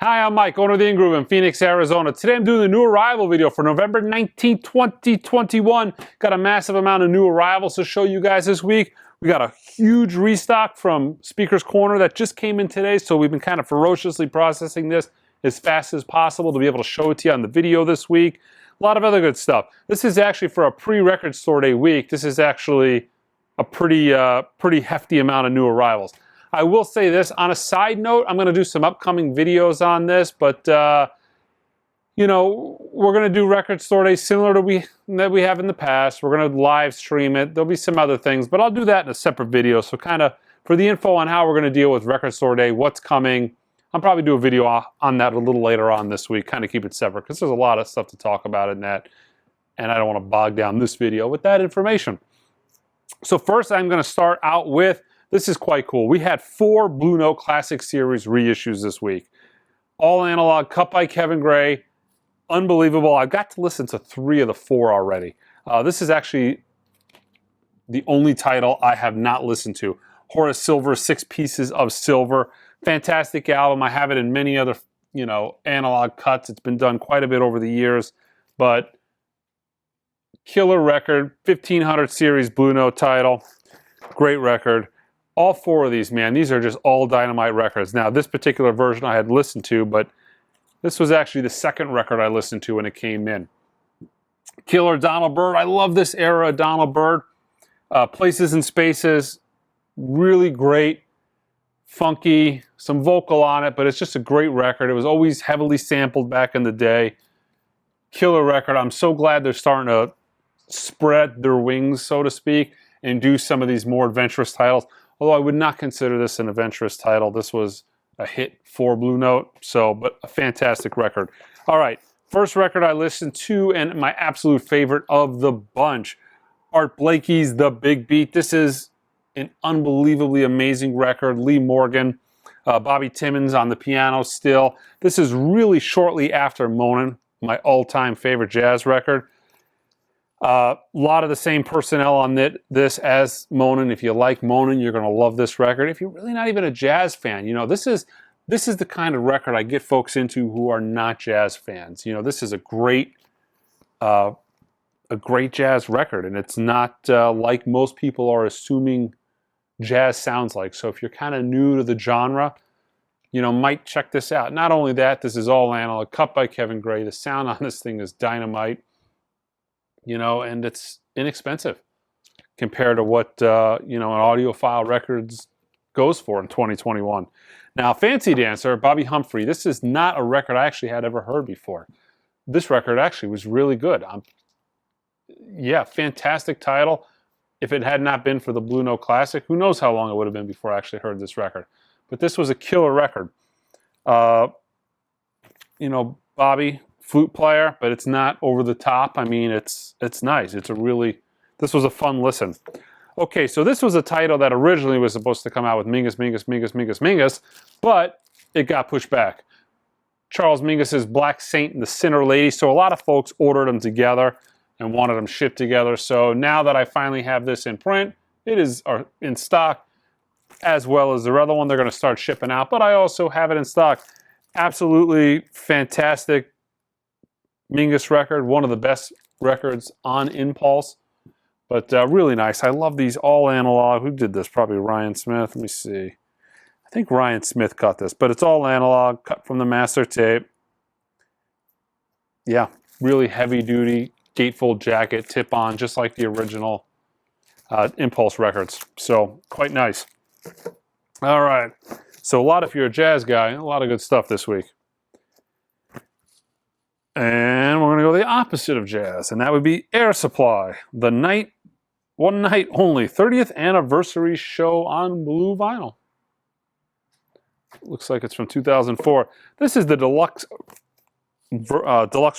Hi, I'm Mike, owner of The In-Groove in Phoenix, Arizona. Today I'm doing the new arrival video for November 19, 2021. Got a massive amount of new arrivals to show you guys this week. We got a huge restock from Speaker's Corner that just came in today, so we've been kind of ferociously processing this as fast as possible to be able to show it to you on the video this week. A lot of other good stuff. This is actually for a pre-record store day week. This is actually a pretty hefty amount of new arrivals. I will say this, on a side note, I'm going to do some upcoming videos on this, but, you know, we're going to do record store days similar to that we have in the past. We're going to live stream it. There'll be some other things, but I'll do that in a separate video. So kind of for the info on how we're going to deal with record store day, what's coming, I'll probably do a video on that a little later on this week, kind of keep it separate, because there's a lot of stuff to talk about in that, and I don't want to bog down this video with that information. So first, I'm going to start out with, this is quite cool. We had 4 Blue Note Classic Series reissues this week. All analog, cut by Kevin Gray. Unbelievable. I've got to listen to 3 of the 4 already. This is actually the only title I have not listened to. Horace Silver's 6 Pieces of Silver. Fantastic album. I have it in many other, you know, analog cuts. It's been done quite a bit over the years. But killer record. 1500 Series Blue Note title. Great record. All 4 of these, man, these are just all dynamite records. Now, this particular version I had listened to, but this was actually the second record I listened to when it came in. Killer Donald Byrd. I love this era of Donald Byrd. Places and Spaces, really great, funky, some vocal on it, but it's just a great record. It was always heavily sampled back in the day. Killer record. I'm so glad they're starting to spread their wings, so to speak, and do some of these more adventurous titles. Although I would not consider this an adventurous title. This was a hit for Blue Note, but a fantastic record. All right, first record I listened to, and my absolute favorite of the bunch, Art Blakey's The Big Beat. This is an unbelievably amazing record. Lee Morgan, Bobby Timmons on the piano still. This is really shortly after Moanin', my all-time favorite jazz record. A lot of the same personnel on this as Moanin'. If you like Moanin', you're going to love this record. If you're really not even a jazz fan, you know, this is the kind of record I get folks into who are not jazz fans. You know, this is a great jazz record, and it's not like most people are assuming jazz sounds like. So if you're kind of new to the genre, you know, might check this out. Not only that, this is all analog, cut by Kevin Gray. The sound on this thing is dynamite. You know, and it's inexpensive compared to what, you know, an audiophile records goes for in 2021. Now, Fancy Dancer, Bobby Humphrey, this is not a record I actually had ever heard before. This record actually was really good. Yeah, fantastic title. If it had not been for the Blue Note Classic, who knows how long it would have been before I actually heard this record. But this was a killer record. You know, Bobby, flute player, but it's not over the top. I mean, it's nice. This was a fun listen. Okay, so this was a title that originally was supposed to come out with Mingus, Mingus, Mingus, Mingus, Mingus, but it got pushed back. Charles Mingus's Black Saint and the Sinner Lady, so a lot of folks ordered them together and wanted them shipped together. So now that I finally have this in print, it is in stock, as well as the other one they're going to start shipping out, but I also have it in stock. Absolutely fantastic Mingus record, one of the best records on Impulse, but really nice. I love these all analog. Who did this? Probably Ryan Smith. Let me see. I think Ryan Smith cut this, but it's all analog, cut from the master tape. Yeah, really heavy duty, gatefold jacket, tip on, just like the original Impulse records. So quite nice. All right. So if you're a jazz guy, a lot of good stuff this week. And we're going to go the opposite of jazz, and that would be Air Supply, the one night only 30th anniversary show on blue vinyl. Looks like it's from 2004. This is the deluxe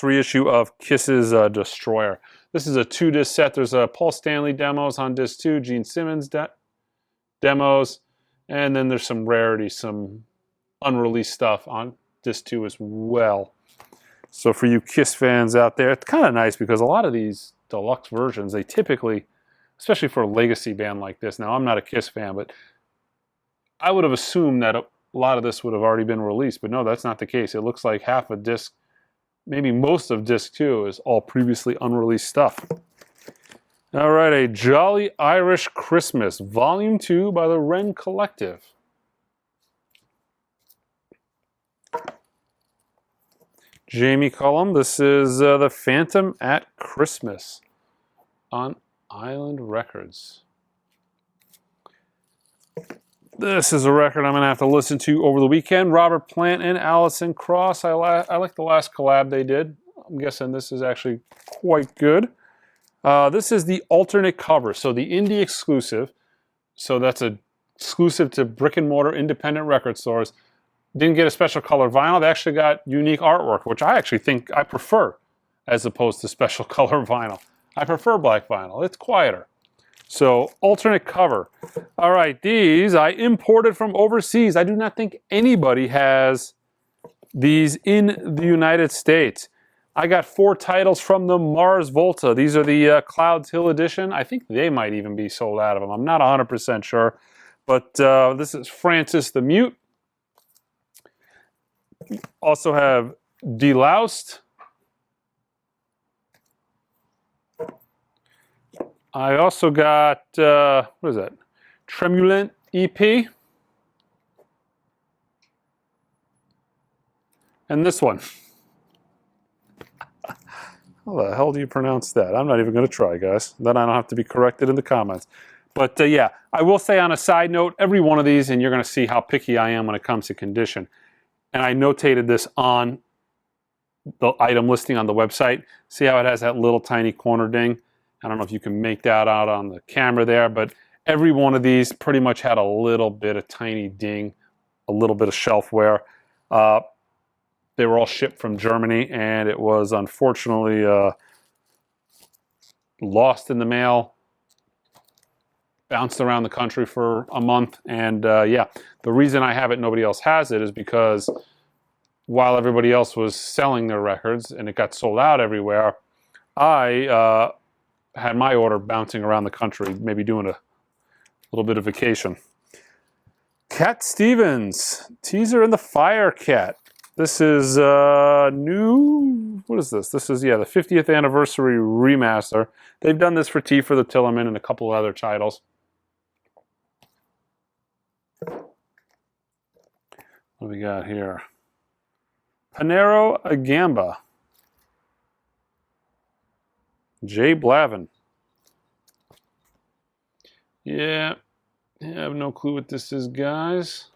reissue of Kiss's Destroyer. This is a 2-disc set. There's Paul Stanley demos on disc 2, Gene Simmons demos, and then there's some rarities, some unreleased stuff on disc 2 as well. So for you Kiss fans out there, it's kind of nice because a lot of these deluxe versions, they typically, especially for a legacy band like this, now I'm not a Kiss fan, but I would have assumed that a lot of this would have already been released, but no, that's not the case. It looks like half a disc, maybe most of disc 2 is all previously unreleased stuff. All right, A Jolly Irish Christmas, Volume 2 by the Wren Collective. Jamie Cullum, this is The Phantom at Christmas on Island Records. This is a record I'm going to have to listen to over the weekend. Robert Plant and Alison Krauss. I like the last collab they did. I'm guessing this is actually quite good. This is the alternate cover, so the indie exclusive. So that's a exclusive to brick and mortar independent record stores. Didn't get a special color vinyl. They actually got unique artwork, which I actually think I prefer as opposed to special color vinyl. I prefer black vinyl. It's quieter. So, alternate cover. All right, these I imported from overseas. I do not think anybody has these in the United States. I got 4 titles from the Mars Volta. These are the Clouds Hill edition. I think they might even be sold out of them. I'm not 100% sure. But this is Francis the Mute. Also have Deloused. I also got, what is that? Tremulant EP. And this one. How the hell do you pronounce that? I'm not even going to try, guys. Then I don't have to be corrected in the comments. But yeah, I will say on a side note, every one of these, and you're going to see how picky I am when it comes to condition. And I notated this on the item listing on the website. See how it has that little tiny corner ding? I don't know if you can make that out on the camera there, but every one of these pretty much had a little bit of tiny ding, a little bit of shelf wear. They were all shipped from Germany, and it was unfortunately lost in the mail, bounced around the country for a month, and yeah, the reason I have it, nobody else has it, is because while everybody else was selling their records and it got sold out everywhere, I had my order bouncing around the country, maybe doing a little bit of vacation. Cat Stevens, Teaser and the Fire Cat. This is new, what is this? This is, yeah, the 50th anniversary remaster. They've done this for Tea for the Tillerman and a couple of other titles. What do we got here? Panero Agamba. Jay Blavin. Yeah, I have no clue what this is, guys.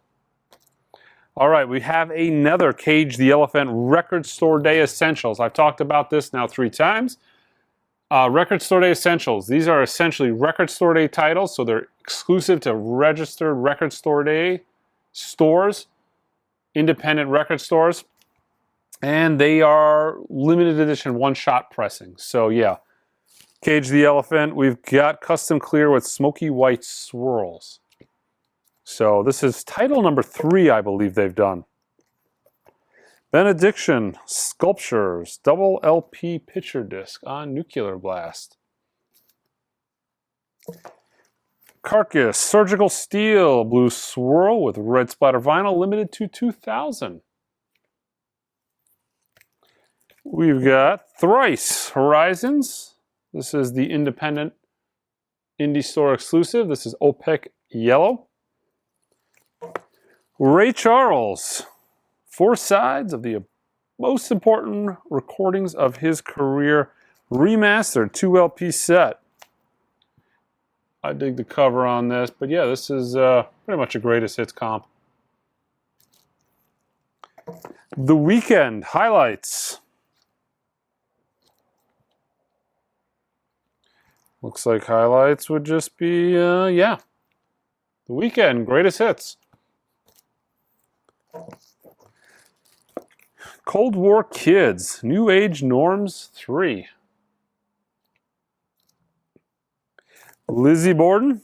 All right, we have another Cage the Elephant Record Store Day Essentials. I've talked about this now 3 times. Record Store Day Essentials. These are essentially Record Store Day titles, so they're exclusive to registered Record Store Day stores, independent record stores, and they are limited edition one-shot pressing. So yeah, Cage the Elephant. We've got Custom Clear with Smoky White Swirls. So this is title number 3, I believe they've done. Benediction Sculptures, double LP picture disc on Nuclear Blast. Carcass Surgical Steel, blue swirl with red splatter vinyl, limited to 2,000. We've got Thrice Horizons. This is the independent indie store exclusive. This is OPEC Yellow. Ray Charles, 4 sides of the most important recordings of his career, remastered 2 LP set. I dig the cover on this, but yeah, this is pretty much a greatest hits comp. The Weeknd highlights. Looks like highlights would just be, yeah, The Weeknd greatest hits. Cold War Kids, New Age Norms 3. Lizzie Borden,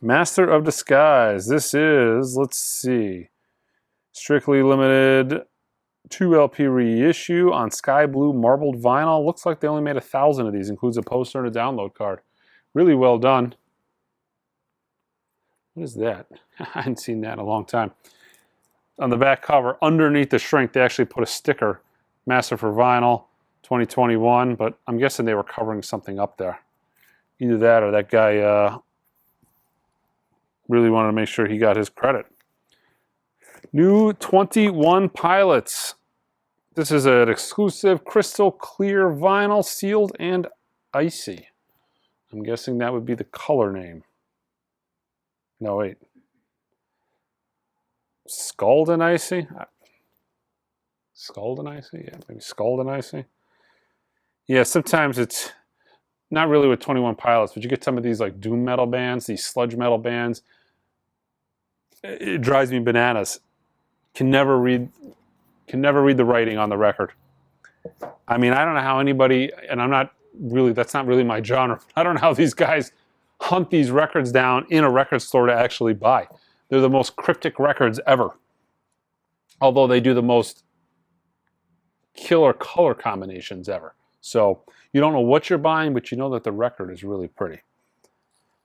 Master of Disguise. This is, let's see, strictly limited 2 LP reissue on sky blue marbled vinyl. Looks like they only made 1,000 of these. Includes a poster and a download card. Really well done. What is that? I hadn't seen that in a long time. On the back cover, underneath the shrink, they actually put a sticker, Master for Vinyl 2021, but I'm guessing they were covering something up there. Either that or that guy really wanted to make sure he got his credit. New 21 Pilots. This is an exclusive crystal clear vinyl, sealed and icy. I'm guessing that would be the color name. No, wait. Scald and Icy? Scald and Icy? Yeah, maybe Scald and Icy. Yeah, sometimes it's not really with 21 Pilots, but you get some of these like doom metal bands, these sludge metal bands. It drives me bananas. Can never read the writing on the record. I mean, I don't know how anybody, and that's not really my genre. I don't know how these guys hunt these records down in a record store to actually buy. They're the most cryptic records ever. Although they do the most killer color combinations ever. So you don't know what you're buying, but you know that the record is really pretty.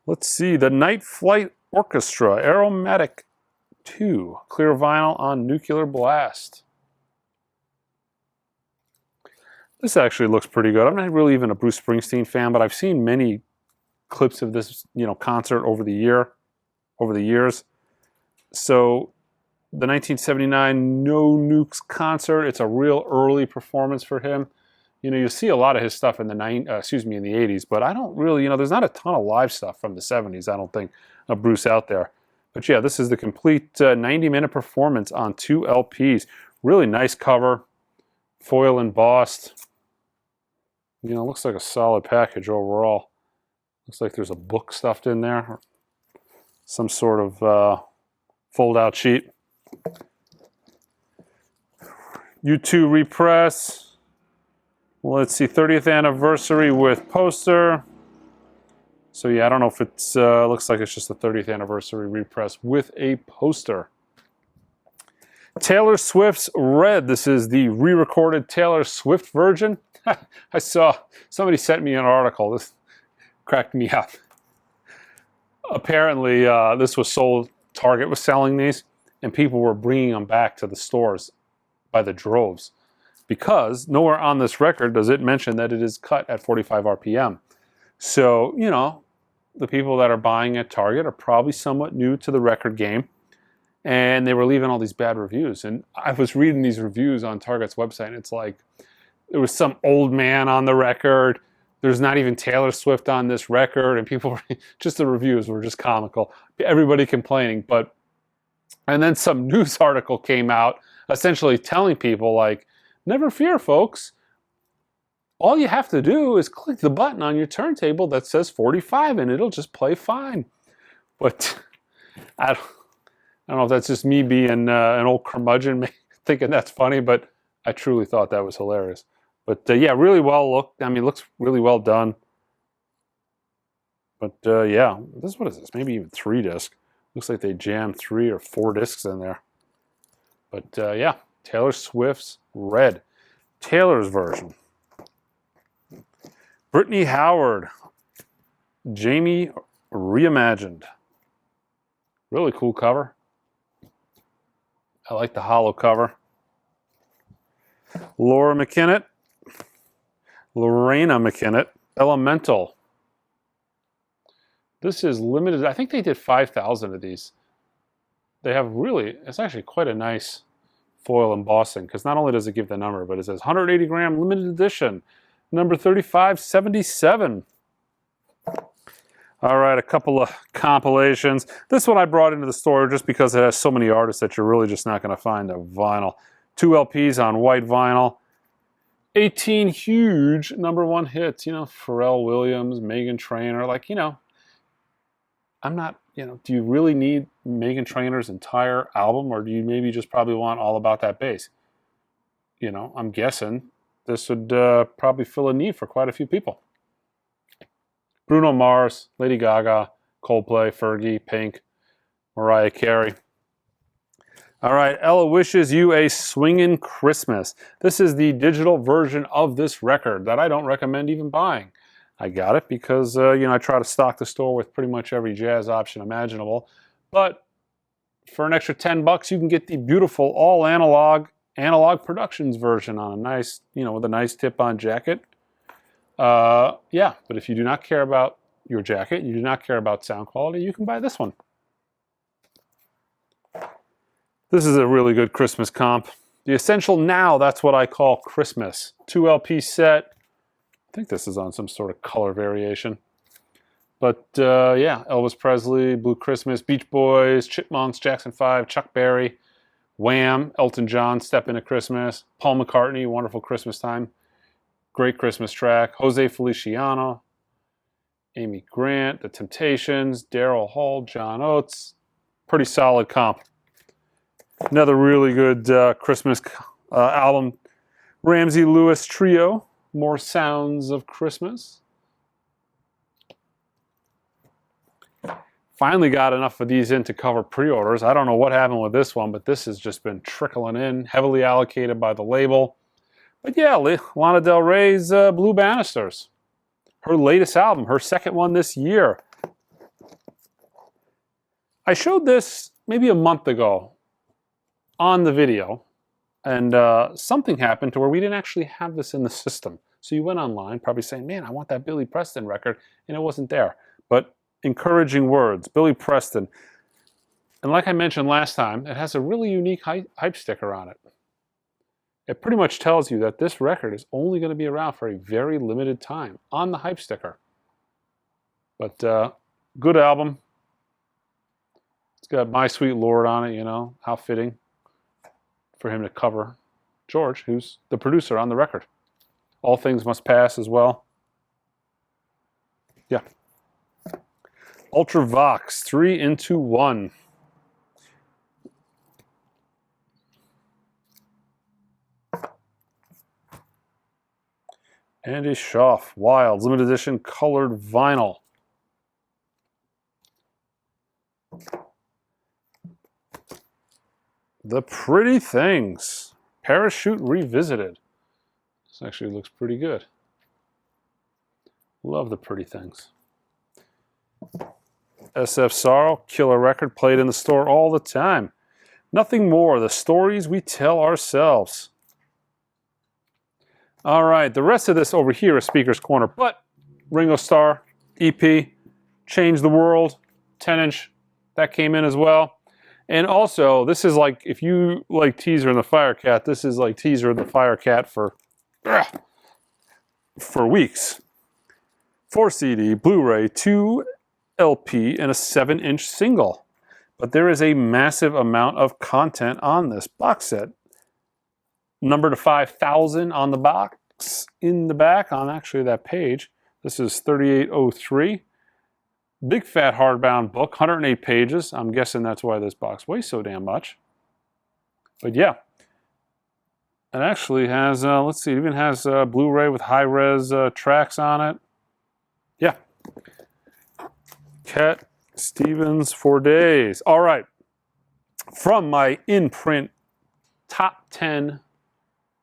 Let's see, the Night Flight Orchestra, Aromatic 2, clear vinyl on Nuclear Blast. This actually looks pretty good. I'm not really even a Bruce Springsteen fan, but I've seen many clips of this, concert over the years. So the 1979 No Nukes concert, it's a real early performance for him. You see a lot of his stuff in the 80s, but I don't really, there's not a ton of live stuff from the 70s, I don't think, of Bruce out there. But yeah, this is the complete 90-minute performance on 2 LPs. Really nice cover, foil embossed. Looks like a solid package overall. Looks like there's a book stuffed in there, some sort of fold-out sheet. U2 repress. Well, let's see, 30th anniversary with poster. So yeah, I don't know if it's, looks like it's just the 30th anniversary repress with a poster. Taylor Swift's Red. This is the re-recorded Taylor Swift version. I saw, somebody sent me an article. This cracked me up. Apparently, this was sold, Target was selling these, and people were bringing them back to the stores by the droves. Because nowhere on this record does it mention that it is cut at 45 RPM. So, the people that are buying at Target are probably somewhat new to the record game. And they were leaving all these bad reviews. And I was reading these reviews on Target's website, and it's like, there was some old man on the record. There's not even Taylor Swift on this record. And people were, just the reviews were just comical. Everybody complaining. And then some news article came out essentially telling people like, never fear, folks. All you have to do is click the button on your turntable that says 45 and it'll just play fine. But I don't know if that's just me being an old curmudgeon thinking that's funny, but I truly thought that was hilarious. But yeah, really well looked. I mean, looks really well done. But yeah, what is this? Maybe even 3 disc. Looks like they jammed 3 or 4 discs in there. But yeah, Taylor Swift's Red. Taylor's version. Brittany Howard. Jamie Reimagined. Really cool cover. I like the hollow cover. Lorena McKinnett, Elemental. This is limited. I think they did 5,000 of these. They have really, it's actually quite a nice foil embossing, because not only does it give the number, but it says 180 gram limited edition, number 3577. All right, a couple of compilations. This one I brought into the store just because it has so many artists that you're really just not going to find a vinyl. 2 LPs on white vinyl. 18 huge #1 hits. Pharrell Williams, Meghan Trainor. I'm not, do you really need Meghan Trainor's entire album, or do you maybe just probably want All About That Bass? I'm guessing this would probably fill a need for quite a few people. Bruno Mars, Lady Gaga, Coldplay, Fergie, Pink, Mariah Carey. All right, Ella wishes you a swingin' Christmas. This is the digital version of this record that I don't recommend even buying. I got it because, I try to stock the store with pretty much every jazz option imaginable. But for an extra 10 bucks, you can get the beautiful all analog Productions version on a nice, with a nice tip-on jacket. Yeah, but if you do not care about your jacket, you do not care about sound quality, you can buy this one. This is a really good Christmas comp. The Essential Now, that's what I call Christmas. 2 LP set. I think this is on some sort of color variation. But yeah, Elvis Presley, Blue Christmas, Beach Boys, Chipmunks, Jackson 5, Chuck Berry, Wham, Elton John, Step Into Christmas, Paul McCartney, Wonderful Christmas Time, great Christmas track, Jose Feliciano, Amy Grant, The Temptations, Daryl Hall, John Oates. Pretty solid comp. Another really good Christmas album, Ramsey Lewis Trio, More Sounds of Christmas. Finally got enough of these in to cover pre-orders. I don't know what happened with this one, but this has just been trickling in, heavily allocated by the label. But yeah, Lana Del Rey's Blue Banisters. Her latest album, her second one this year. I showed this maybe a month ago on the video, and something happened to where we didn't actually have this in the system. So you went online probably saying, man, I want that Billy Preston record, and it wasn't there. But encouraging words, Billy Preston. And like I mentioned last time, it has a really unique hype sticker on it. It pretty much tells you that this record is only going to be around for a very limited time on the hype sticker. But good album. It's got My Sweet Lord on it, how fitting for him to cover George, who's the producer on the record. All Things Must Pass as well. Yeah. Ultravox, 3 into 1. Andy Schaaf, Wilds, limited edition colored vinyl. The Pretty Things, Parachute Revisited. This actually looks pretty good. Love The Pretty Things. SF Sorrow, killer record, played in the store all the time. Nothing More, the stories we tell ourselves. All right, the rest of this over here is Speaker's Corner, but Ringo Starr, EP, Change the World, 10-inch, that came in as well. And also, this is like, if you like Teaser and the Firecat, this is like Teaser and the Firecat for weeks. 4 CD, Blu-ray, 2 LP, and a 7-inch single. But there is a massive amount of content on this box set. Number to 5,000 on the box, in the back, on actually that page. This is 3803. Big fat hardbound book, 108 pages. I'm guessing that's why this box weighs so damn much. But yeah. It actually has, let's see, it even has Blu-ray with high-res tracks on it. Yeah. Cat Stevens, 4 Days. All right. From my in-print top 10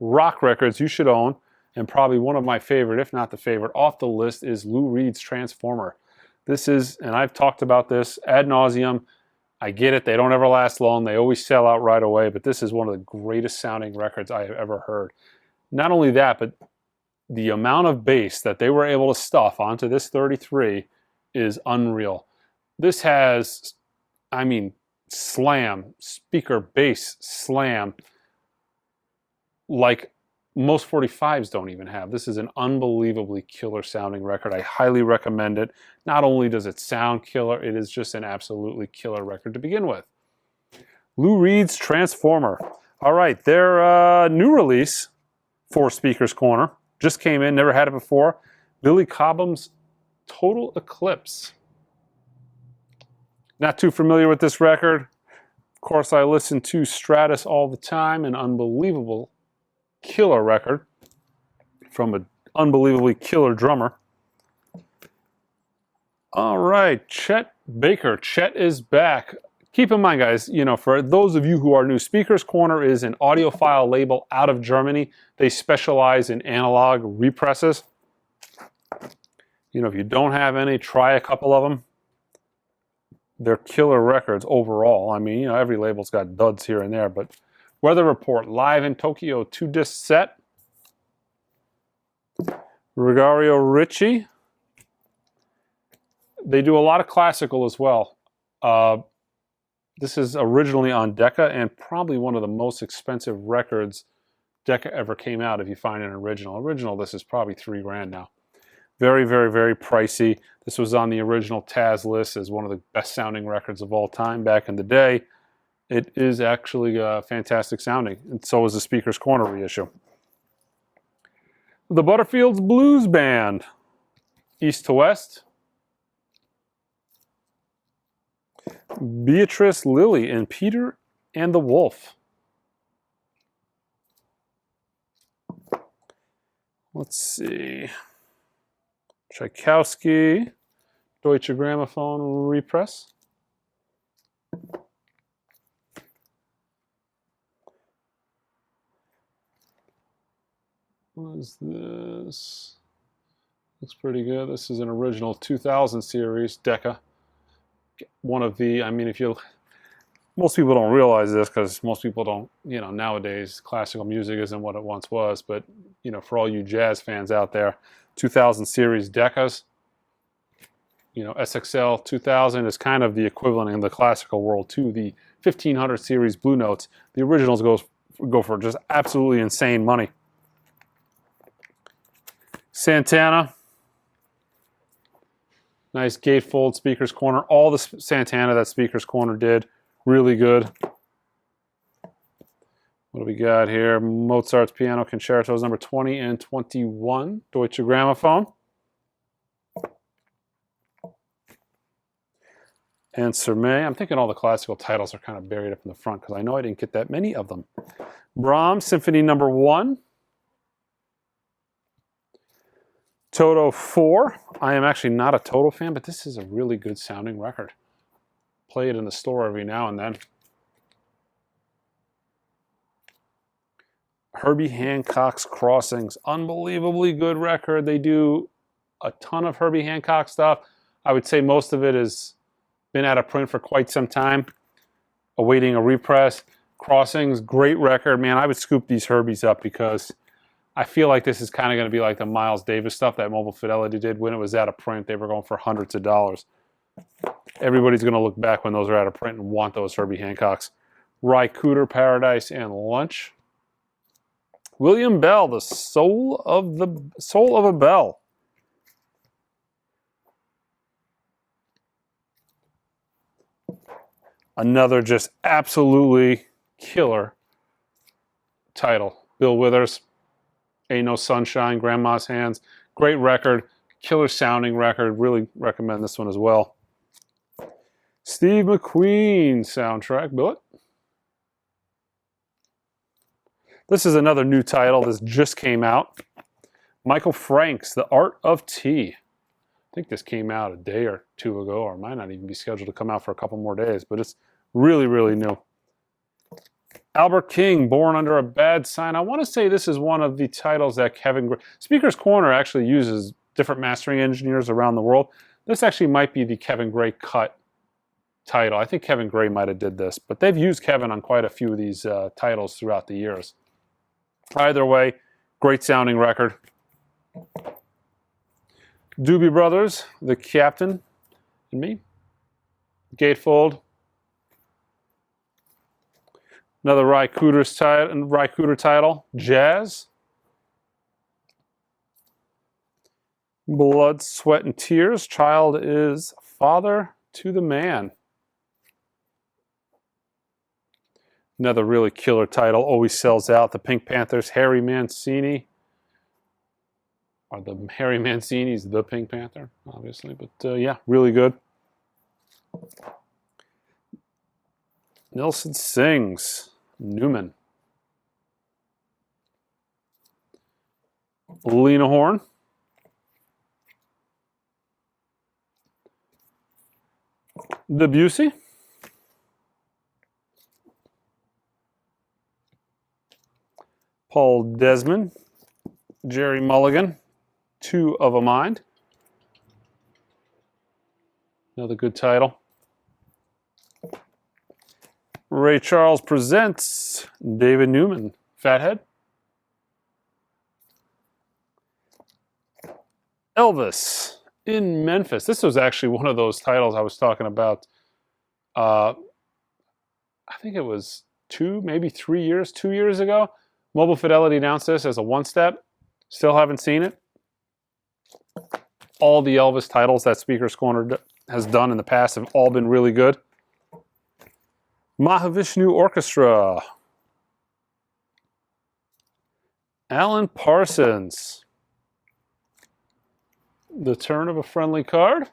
rock records you should own, and probably one of my favorite, if not the favorite, off the list is Lou Reed's Transformer. This is, and I've talked about this ad nauseum. I get it, they don't ever last long. They always sell out right away, but this is one of the greatest sounding records I have ever heard. Not only that, but the amount of bass that they were able to stuff onto this 33 is unreal. This has, I mean, slam, speaker bass slam, like most 45s don't even have. This is an unbelievably killer sounding record. I highly recommend it. Not only does it sound killer, it is just an absolutely killer record to begin with. Lou Reed's Transformer. All right, their new release for Speaker's Corner just came in, never had it before. Billy Cobham's Total Eclipse. Not too familiar with this record. Of course, I listen to Stratus all the time, an unbelievable killer record from an unbelievably killer drummer. All right, Chet Baker. Chet is back. Keep in mind, guys, for those of you who are new, Speaker's Corner is an audiophile label out of Germany. They specialize in analog represses. If you don't have any, try a couple of them. they're killer records overall. I mean, you know, every label's got duds here and there, but Weather Report, Live in Tokyo, 2-disc set. Gregorio Ricci. They do a lot of classical as well. This is originally on Decca and probably one of the most expensive records Decca ever came out if you find an original. Original, this is probably $3 now. Very, very, very pricey. This was on the original Taz list as one of the best sounding records of all time back in the day. It is actually fantastic sounding, and so is the Speaker's Corner reissue. The Butterfields Blues Band, East to West. Beatrice Lillie in Peter and the Wolf. Let's see. Tchaikovsky, Deutsche Grammophon repress. What is this? Looks pretty good. This is an original 2000 series, Decca. One of the, I mean, most people don't realize this because most people don't, you know, nowadays classical music isn't what it once was, but, you know, for all you jazz fans out there, 2000 series Deccas, you know, SXL 2000 is kind of the equivalent in the classical world to the 1500 series Blue Notes. The originals go for just absolutely insane money. Santana. Nice gatefold Speaker's Corner. All the Santana that Speaker's Corner did, really good. What do we got here? Mozart's Piano Concertos number 20 and 21, Deutsche Grammophon. And Sermet. I'm thinking all the classical titles are kind of buried up in the front because I know I didn't get that many of them. Brahms Symphony number 1. Toto 4. I am actually not a Toto fan, but this is a really good sounding record. Play it in the store every now and then. Herbie Hancock's Crossings. Unbelievably good record. They do a ton of Herbie Hancock stuff. I would say most of it has been out of print for quite some time, awaiting a repress. Crossings, great record. Man, I would scoop these Herbies up because I feel like this is kind of going to be like the Miles Davis stuff that Mobile Fidelity did when it was out of print. They were going for hundreds of dollars. Everybody's going to look back when those are out of print and want those Herbie Hancocks. Ry Cooder, Paradise and Lunch. William Bell, the soul of a bell. Another just absolutely killer title. Bill Withers, Ain't No Sunshine, Grandma's Hands. Great record, killer sounding record. Really recommend this one as well. Steve McQueen soundtrack, Billet. This is another new title. This just came out. Michael Frank's The Art of Tea. I think this came out a day or two ago, or might not even be scheduled to come out for a couple more days, but it's really, really new. Albert King, Born Under a Bad Sign. I want to say this is one of the titles that Kevin Gray... Speaker's Corner actually uses different mastering engineers around the world. This actually might be the Kevin Gray cut title. I think Kevin Gray might have did this, but they've used Kevin on quite a few of these titles throughout the years. Either way, great sounding record. Doobie Brothers, The Captain and Me. Gatefold. Another Ry Cooder title, Jazz. Blood, Sweat, and Tears. Child is Father to the Man. Another really killer title, always sells out. The Pink Panthers, Harry Mancini. Are the Harry Mancini's the Pink Panther, obviously, but yeah, really good. Nilsson Sings, Newman. Lena Horne. Debussy. Paul Desmond. Jerry Mulligan. Two of a Mind. Another good title. Ray Charles presents David Newman, Fathead. Elvis in Memphis. This was actually one of those titles I was talking about. I think it was 2 years ago. Mobile Fidelity announced this as a one-step. Still haven't seen it. All the Elvis titles that Speaker's Corner has done in the past have all been really good. Mahavishnu Orchestra. Alan Parsons. The Turn of a Friendly Card.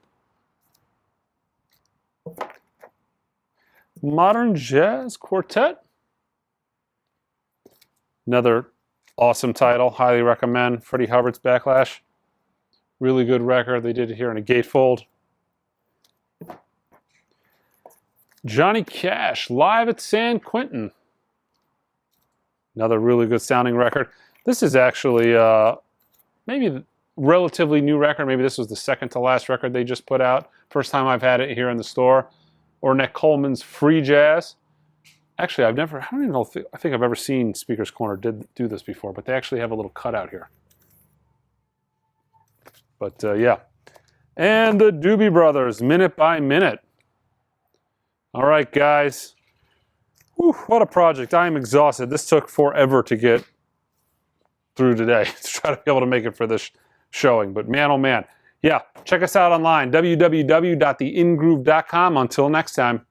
Modern Jazz Quartet. Another awesome title. Highly recommend. Freddie Hubbard's Backlash. Really good record. They did it here in a gatefold. Johnny Cash, Live at San Quentin. Another really good sounding record. This is actually maybe the relatively new record. Maybe this was the second to last record they just put out. First time I've had it here in the store. Ornette Coleman's Free Jazz. Actually, I don't even know if I think I've ever seen Speaker's Corner do this before, but they actually have a little cutout here. But yeah. And the Doobie Brothers, Minute by Minute. All right, guys. Whew, what a project. I am exhausted. This took forever to get through today to try to be able to make it for this showing. But man, oh man. Yeah, check us out online, www.theingroove.com. Until next time.